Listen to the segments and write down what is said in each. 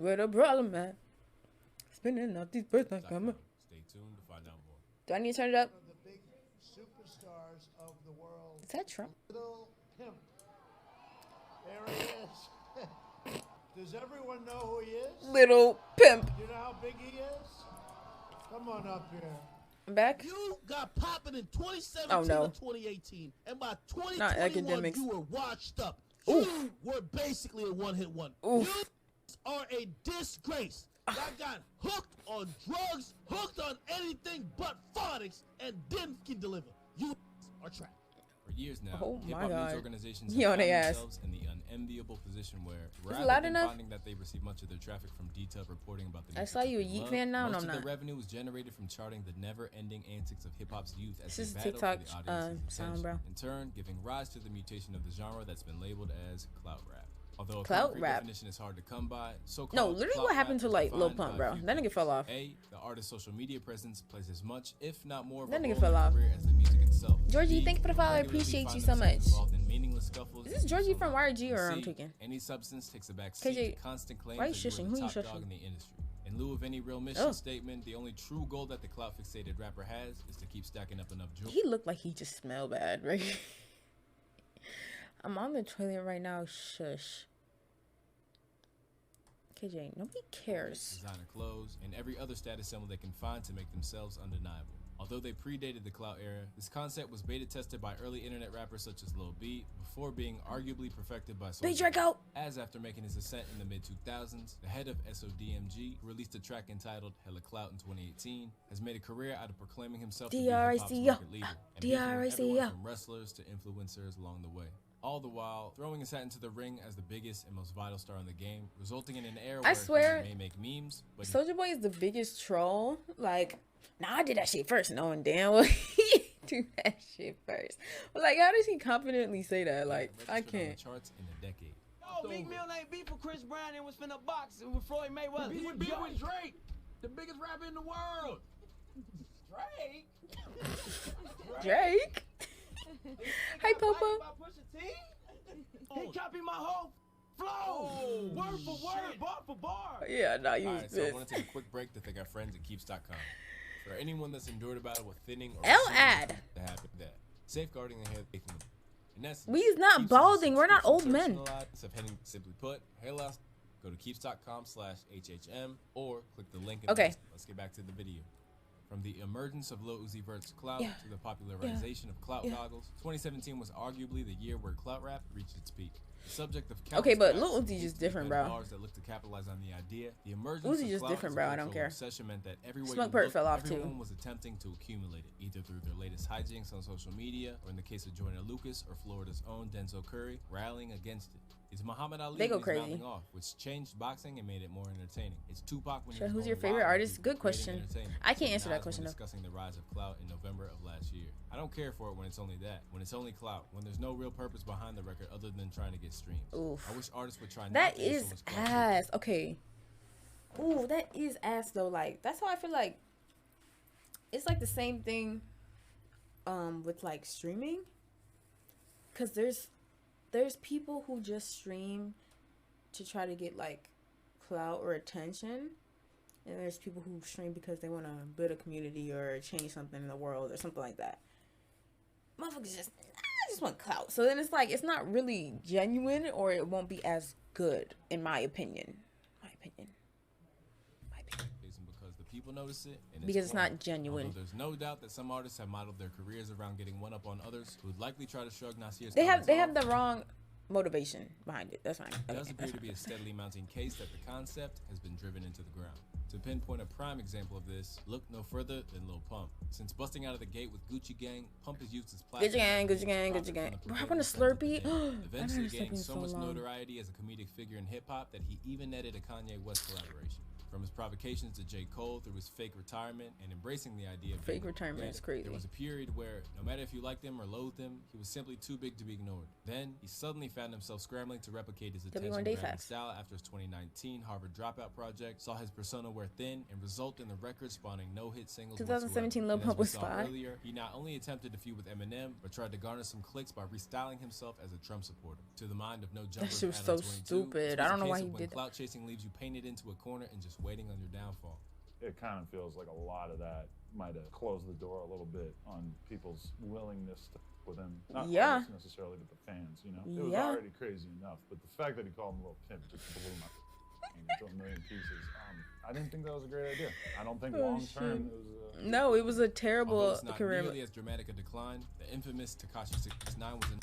Where the problem at? Spinning up these birds not coming. Stay tuned to find out more. Do I need to turn it up? One of the big superstars of the world. Is that Trump? Little Pimp. There he is. Does everyone know who he is? Little Pimp. You know how big he is? Come on up here. I'm back. You got popping in 2017 Oh, no. or 2018, and by Not 2021 academics. you were washed up. Oof. You were basically a one-hit wonder. Oof. You are a disgrace. Y'all got hooked on drugs, hooked on anything but phonics, and didn't can deliver. You are trash. For years now, Oh my hip-hop God. news organizations He have on found their ass. themselves in the unenviable position where, it rather loud than enough? finding that they receive much of their traffic from detailed reporting about the I music saw that you a they Yeet love, fan now? No, most I'm of not. the revenue was generated from charting the never-ending antics of hip-hop's youth as This is they a battle TikTok, for the audience's sound, attention, bro. in turn giving rise to the mutation of the genre that's been labeled as clout rap. Although a Clout concrete rap? definition is hard to come by, so-called No, literally clout what happened rap to, is like, Lil defined Pump, by bro? a few That nigga things. fell off. A, the artist's social media presence plays as much, if not more, of That a nigga role fell in their off. career as the music itself. Georgie, B, thank you for the follow. I regularly appreciate find you so themselves much. involved in meaningless scuffles Is this and Georgie use from online. YG or And I'm C, tweaking? any substance takes a back seat KJ, to constant claims why you that you shushing? are Who the you top shushing? dog in the industry. In lieu of any real mission Oh. statement, the only true goal that the clout-fixated rapper has is to keep stacking up enough jewelry. He looked like he just smelled bad, right? I'm on the toilet right now. Shush. KJ, nobody cares. Designer clothes, and every other status symbol they can find to make themselves undeniable. Although they predated the clout era, this concept was beta tested by early internet rappers such as Lil B before being arguably perfected by Big Soulja. Draco. As after making his ascent in the mid-2000s, the head of SODMG, who released a track entitled Hella Clout in 2018, has made a career out of proclaiming himself to be hip-hop's DRICO. market leader, and beefing with DRICO. everyone from wrestlers to influencers along the way. All the while, throwing his hat into the ring as the biggest and most vital star in the game, resulting in an era where swear, he may make memes, but Soulja Boy is the biggest troll. Like, nah, I did that shit first, knowing damn well he do that shit first. But like, how does he confidently say that? Like, I registered on can't. the charts in a decade. Yo, Meek Mill ain't beef with Chris Brown and was finna box with Floyd Mayweather. He beef with Drake, the biggest rapper in the world. Drake. Drake. Hi, Popo. He copied my whole flow. Word for word, bar for bar. Yeah, nah, you was Alright, so I pissed. want to take a quick break to thank our friends at Keeps.com. For anyone that's endured a battle with thinning or L receding ad. to happen that safeguarding the hair. In essence, We's not Keeps is a balding, we're not old subscription men. service of heading, simply put, hair loss. Go to Keeps.com/HHM or click the link in the Okay. description. Let's get back to the video. From the emergence of Lil Uzi Vert's Clout Yeah. to the popularization of Clout Yeah. goggles, 2017 was arguably the year where Clout rap reached its peak. The subject of Okay, but countless Lil tracks Uzi just and different, band bro. bars that look to capitalize on the idea. The emergence Uzi of just Clout different, as a bro. I don't cultural care. obsession meant that everywhere Smoke you Perk looked, fell off, too. everyone was attempting to accumulate it, either through their latest hijinks on social media, or in the case of Joyner Lucas or Florida's own Denzel Curry, rallying against it. It's Muhammad Ali They go when he's crazy. mouthing off, which changed boxing and made it more entertaining. It's Tupac when he Sure, was who's going your favorite wild artist? with Good creating question. entertainment. I can't And answer that Nas question, when though. discussing the rise of Clout in November of last year. I don't care for it when it's only that, when it's only clout, when there's no real purpose behind the record other than trying to get streams. Oof. I wish artists would try not That to use is so much clout. ass. Okay. Ooh, that is ass though. Like, that's how I feel like it's like the same thing with like streaming. Cause there's people who just stream to try to get like clout or attention. And there's people who stream because they want to build a community or change something in the world or something like that. Motherfuckers just, I just want clout. So then it's like, it's not really genuine or it won't be as good, in my opinion. Reason because the people notice it and Because it's growing. not genuine. Although there's no doubt that some artists have modeled their careers around getting one up on others who would likely try to shrug Nasir's They have comments off. the wrong motivation behind it. That's fine. It Okay, does appear that's to be a fine. steadily mounting case that the concept has been driven into the ground. To pinpoint a prime example of this, look no further than Lil Pump. Since busting out of the gate with Gucci Gang, Pump has used his platform Gucci Gang, to Gucci Gang, profit Gucci Gang. from the Bro, I prevailing want a trends of the Slurpee. day, I haven't eventually had a Slurpee gaining in so so much long. notoriety as a comedic figure in hip-hop that he even netted a Kanye West collaboration. From his provocations to J. Cole through his fake retirement and embracing the idea of Fake being retirement dead, is crazy. There was a period where, no matter if you liked him or loathed him, he was simply too big to be ignored. Then, he suddenly found himself scrambling to replicate his W1 attention-grabbing Facts. style after his 2019 Harvard Dropout project saw his persona wear thin and result in the record spawning no-hit singles 2017 whatsoever. Lil And as Pump we was saw fire. earlier, he not only attempted to feud with Eminem, but tried to garner some clicks by restyling himself as a Trump supporter. To the mind of No Jumper, shit was so stupid. I don't know why he did that. Clout chasing leaves you painted into a corner and just waiting on your downfall. It kind of feels like a lot of that might have closed the door a little bit on people's willingness to with him. Not Yeah. artists necessarily, but the fans, you know? It was Yeah. already crazy enough, but the fact that he called him a little pimp just blew my into a million pieces. I didn't think that was a great idea. I don't think long term it was No, it was a Although terrible it's not career. nearly as dramatic a decline, the infamous Tekashi 6ix9ine was in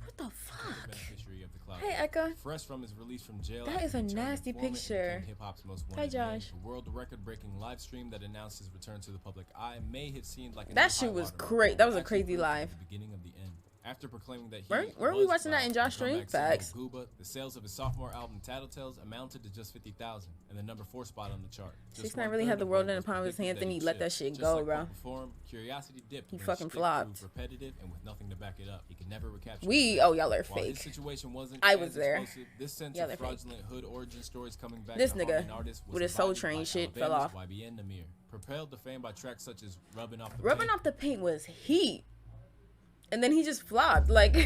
What the fuck? beneficiary of the Clout. Hey, Eka. Fresh from his release from jail, That after is a being turned nasty informant and picture. became hip-hop's most Hi, wanted man, Josh. the world record-breaking live stream that announced his return to the public eye may have seemed like a That new shit was high-water mark, great. but That was a actually crazy proved to be live. the beginning of the end. After proclaiming that he Weren't we was watching that in Clout, Josh the comeback stream? single Facts. Gooba, the sales of his sophomore album Tattletales amounted to just 50,000 and the number 4 spot on the chart. Just 6ix9ine really 1/3 had the of world what in the was palm of his predicted hands, and he he'd let ship. that shit Just go, like bro. before him, curiosity dipped He when his fucking shtick flopped. proved repetitive and with nothing to back it up. He could never recapture Oh, y'all are While his fake. situation wasn't I as was there. explosive, this sense Y'all of are fake. fraudulent hood origin stories coming back This to nigga haunt an artist was with his Soul embodied Train by shit fell Alabama's off. YBN Namir. Propelled to fame by tracks such as Rubbing Off the Rubbing Paint, off the paint was heat. And then he just flopped. Like,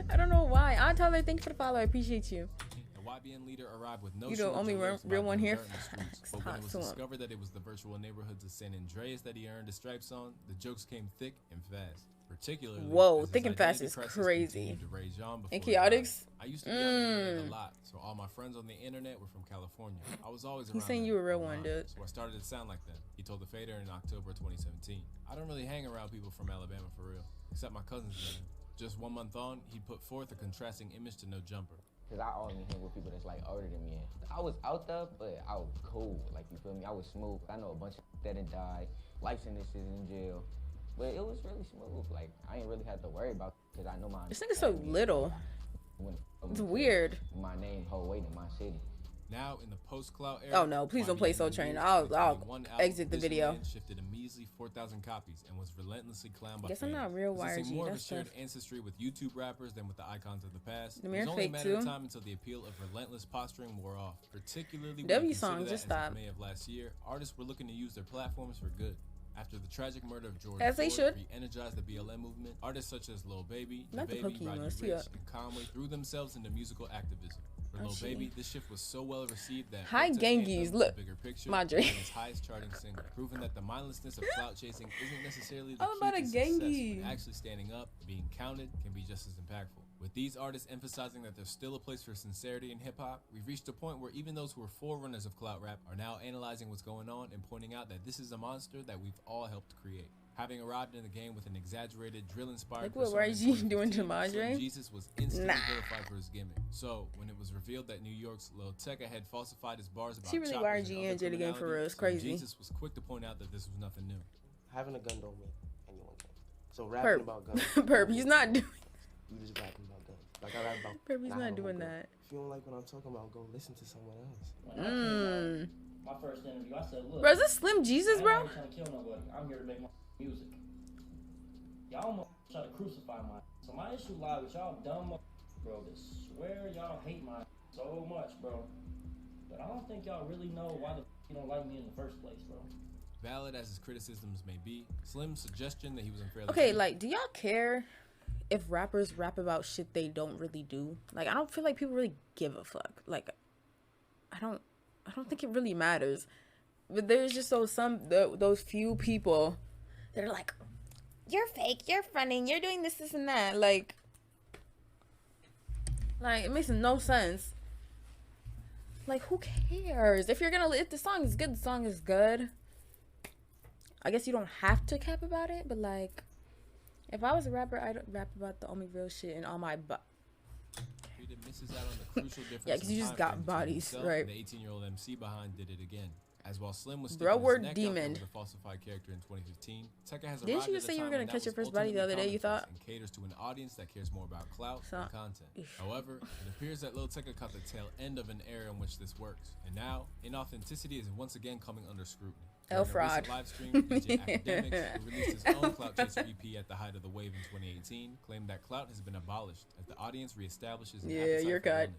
I don't know why. Aunt Tyler, thank you for the follow. I appreciate you. the YBN leader arrived with no You the shortage only of lyrics real about one getting here? dirt in the streets. Facts. But when it Talk was to him. discovered that it was the virtual neighborhoods of San Andreas that he earned his stripes on, the jokes came thick and fast. Particularly, Whoa, as his thick and fast identity is crisis crazy. continued to rage on before And it died. chaotics? I used to be on the internet a lot, so all my friends on the internet were from California. I was always around saying them you a real one, online, dude. So I started to sound like them. He told the Fader in October 2017. I don't really hang around people from Alabama for real, except my cousins. Man. Just 1 month on, he put forth a contrasting image to No Jumper. Cause I only hang with people that's like older than me. I was out there, but I was cool. Like, you feel me? I was smooth. I know a bunch of that had died, life sentences in jail, but it was really smooth. Like, I ain't really had to worry about it, cause I know my. This nigga's so little. It's weird. My name hold weight in my city. Now in the post-Clout era, Oh, no, please don't play Soul Train. I'll exit the video. Shifted a measly 4,000 copies and was relentlessly clowned by Guess I'm fans. not real Possessing YRG, more of a that's shared tough. ancestry with YouTube rappers than with the icons of the past. The It Mirror was only a fake matter of too. time until the appeal of relentless posturing wore off. Particularly when W you consider song, that just as of stop. May of last year, artists were looking to use their platforms for good. After the tragic murder of George As they Floyd should. re-energized the BLM movement, artists such as Lil Baby, Not the DaBaby, Pokemon, Rodney see ya. Ricch, and Conway threw themselves into musical activism. For Oh, Lil shit. Baby, this shift was so well received that Hi, Protest Genghis, Anthem, look, The Bigger Picture, Madre. became his highest charting single, proving that the mindlessness of clout chasing isn't necessarily the All about key a to success, Genghis. but actually standing up, being counted, can be just as impactful. With these artists emphasizing that there's still a place for sincerity in hip-hop, we've reached a point where even those who were forerunners of clout rap are now analyzing what's going on and pointing out that this is a monster that we've all helped create. Having arrived in the game with an exaggerated drill-inspired Like what persona in YG doing to 2015, Madre? Slim Jesus was instantly Nah. vilified for his gimmick. So, when it was revealed that New York's Lil Tecca had falsified his bars about She really choppers YG and and other Jada game for real. criminality, It's Slim crazy. Jesus was quick to point out that this was nothing new. Having a gun don't mean anyone can. So rapping Perp. about guns. Perp, he's not doing. You just rapping about guns. Like I rap about. Perp, he's and I not have a doing gun. that. If you don't like what I'm talking about, go listen to someone else. When I came Mmm. out, my first interview, I said, look, Bro, is this Slim Jesus, I bro? ain't out here trying to kill nobody. I'm here to make my music. Y'all almost try to crucify my. So my issue lies with y'all dumb bro that swear y'all hate my so much, bro. But I don't think y'all really know why the you don't like me in the first place, bro. Valid as his criticisms may be, Slim's suggestion that he was unfairly Okay, treated- like, do y'all care if rappers rap about shit they don't really do? Like, I don't feel like people really give a fuck. Like, I don't think it really matters. But there's just those few people that are like, you're fake, you're fronting, you're doing this and that. Like it makes no sense. Like, who cares? If the song is good, the song is good. I guess you don't have to cap about it, but like, if I was a rapper, I'd rap about the only real shit and all my Treated misses out on the crucial difference. Yeah, 'cause in you just time got frame between bodies, himself right. and the 18-year-old MC behind did it again. As while Slim was Bro, sticking we're his neck out there demoned. with a falsified character in 2015, Tecca has Didn't arrived you at a say you were time gonna when that catch your was first body the other day, you ultimately thought? commonplace and caters to an audience that cares more about clout So- than content. However, it appears that Lil Tecca caught the tail end of an era in which this works, and now inauthenticity is once again coming under scrutiny. L During a Fraud. recent live stream, DJ Academics, who released his own Clout Chaser EP at the height of the wave in 2018, claimed that Clout has been abolished as the audience reestablishes an appetite you're for cut. wellness.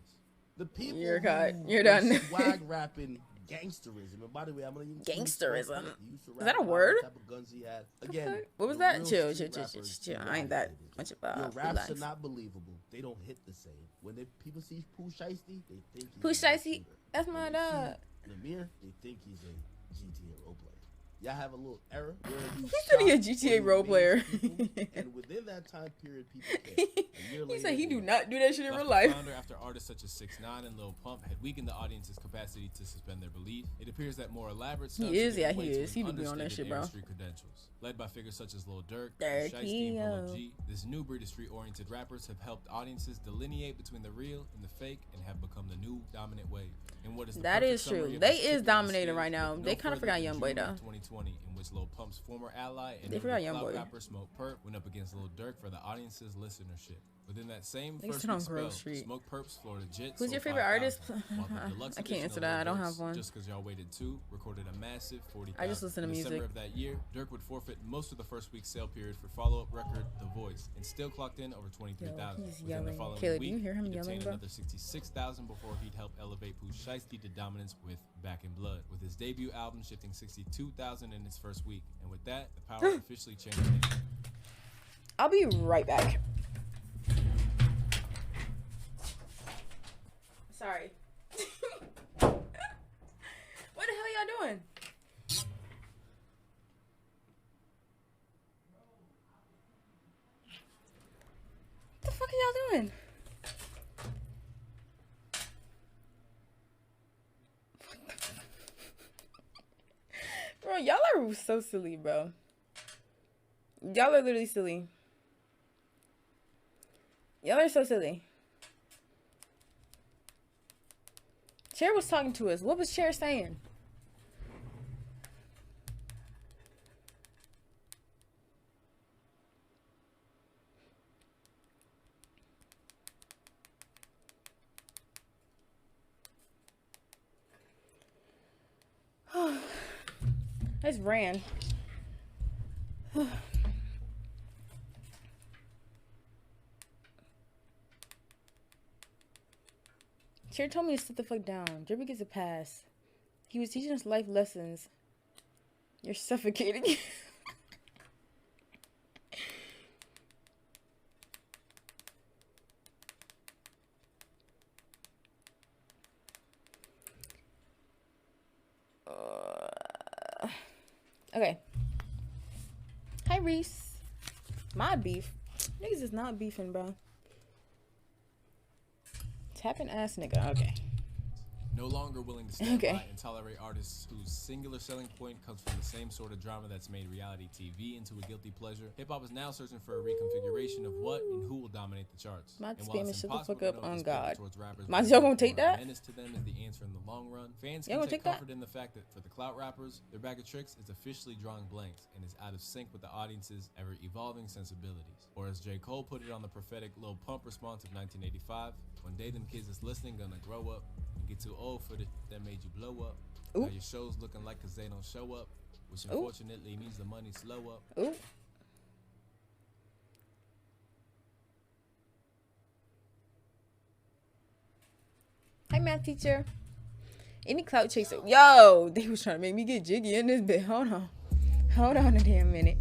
The people You're cut. who You're were done. swag rapping gangsterism. And by the way, I'm gonna use Gangsterism. He used to Is rap that a about word? the type of guns he had. Again, What was the that? real Chill, street chill. rappers I ain't that much Your about raps relax. are not believable. They don't hit the same. When people see Pooh Shiesty, they think he's Pooh a Shiesty, shooter. that's my When they dog. see Lemire, they think he's a GTA role player. Y'all have a little error where you He said he a shock GTA or you role amaze player. people, and within that time period, people care. A year He later, said he they do don't. not do that shit in Left real the life. flounder after artists such as 6ix9ine and Lil Pump had weakened the audience's capacity to suspend their belief. It appears that more elaborate stunts is, are yeah, giving he way to is. He an do be on that understated shit, bro. industry credentials. Led by figures such as Lil Durk, Durk, Shiesty, and Polo yo. G, this new breed of street-oriented rappers have helped audiences delineate between the real and the fake and have become the new dominant wave. And what is the That perfect is true. summary of They this is tipping dominating stage right now. with They no kinda further forgot than Youngboy, June though. of 2020, in which Lil Pump's former ally and They forgot notable Clout Youngboy. rapper Smoke Perp went up against Lil Durk for the audience's listenership. Within that same They first sit on week Grove spell, Street. Smoke Perp's Florida Jit Who's your sold favorite artist? 5,000, while the deluxe I can't edition answer of that. Lil I don't Durk's have one. Just Cause Y'all Waited 2 recorded a massive 40,000. I just listen to In December music. of that year, Durk would forfeit most of the first week's sale period for follow-up record The Voice and still clocked in over 23,000. he's Within yelling. the following Caleb, do week, you hear him he'd yelling, obtained bro? another 66,000 before he'd help elevate Pooh Shiesty to dominance with Back in Blood, with his debut album shifting 62,000 in its first week. And with that, the power officially changed hands. I'll be right back. Sorry. What the hell y'all doing? What the fuck are y'all doing? Bro, y'all are so silly, bro. Y'all are literally silly. Y'all are so silly. Cher was talking to us. What was Cher saying? That's ran. Cher told me to sit the fuck down. Drippy gets a pass. He was teaching us life lessons. You're suffocating. Okay. Hi, Reese. My beef. Niggas is not beefing, bro. Tapping ass nigga. Okay. No longer willing to stand Okay. by and tolerate artists whose singular selling point comes from the same sort of drama that's made reality TV into a guilty pleasure, hip-hop is now searching for a reconfiguration of what and who will dominate the charts. My And while spam it's is shut the impossible fuck to up know if on this pivot God. towards rappers Might being y'all gonna take a that? menace to them is the answer in the long run, fans Y'all can gonna take take that? comfort in the fact that for the Clout rappers, their bag of tricks is officially drawing blanks and is out of sync with the audience's ever-evolving sensibilities. Or as J. Cole put it on the prophetic Lil Pump response of 1985, one day them kids is listening gonna grow up and get too old for the that made you blow up. Ooh. Now your shows looking like cause they don't show up, which Ooh. unfortunately means the money slow up. Ooh. Hi, math teacher. Any clout chaser? Yo, they was trying to make me get jiggy in this bit. Hold on. Hold on a damn minute.